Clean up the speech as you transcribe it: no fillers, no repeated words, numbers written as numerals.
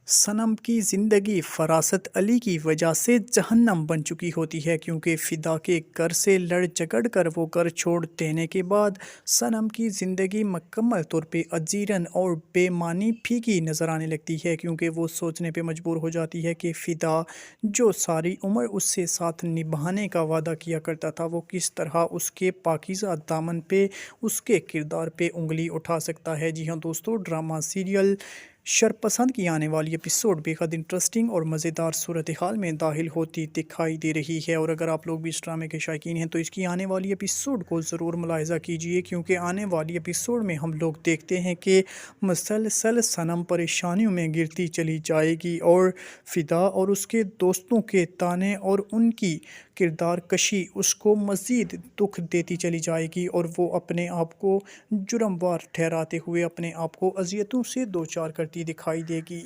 सनम की ज़िंदगी फरासत अली की वजह से जहन्नम बन चुकी होती है, क्योंकि फ़िदा के घर से लड़ झगड़ कर वो घर छोड़ देने के बाद सनम की ज़िंदगी मुकम्मल तौर पे अजीरन और बेमानी फीकी नज़र आने लगती है। क्योंकि वो सोचने पे मजबूर हो जाती है कि फ़िदा जो सारी उम्र उससे साथ निभाने का वादा किया करता था, वो किस तरह उसके पाकीज़ा दामन पे, उसके किरदार पे उंगली उठा सकता है। जी हाँ दोस्तों, ड्रामा सीरियल शरपसंद की आने वाली एपिसोड बेहद इंटरेस्टिंग और मज़ेदार सूरत हाल में दाखिल होती दिखाई दे रही है। और अगर आप लोग भी इस ड्रामे के शौकीन हैं तो इसकी आने वाली एपिसोड को ज़रूर मुलाहिज़ा कीजिए, क्योंकि आने वाली एपिसोड में हम लोग देखते हैं कि मुसलसल सनम परेशानियों में गिरती चली जाएगी और फ़िदा और उसके दोस्तों के ताने और उनकी किरदार कशी उसको मज़ीद दुख देती चली जाएगी और वो अपने आप को जुर्मवार ठहराते हुए अपने आप को अजियतों से दो चार करती दिखाई देगी।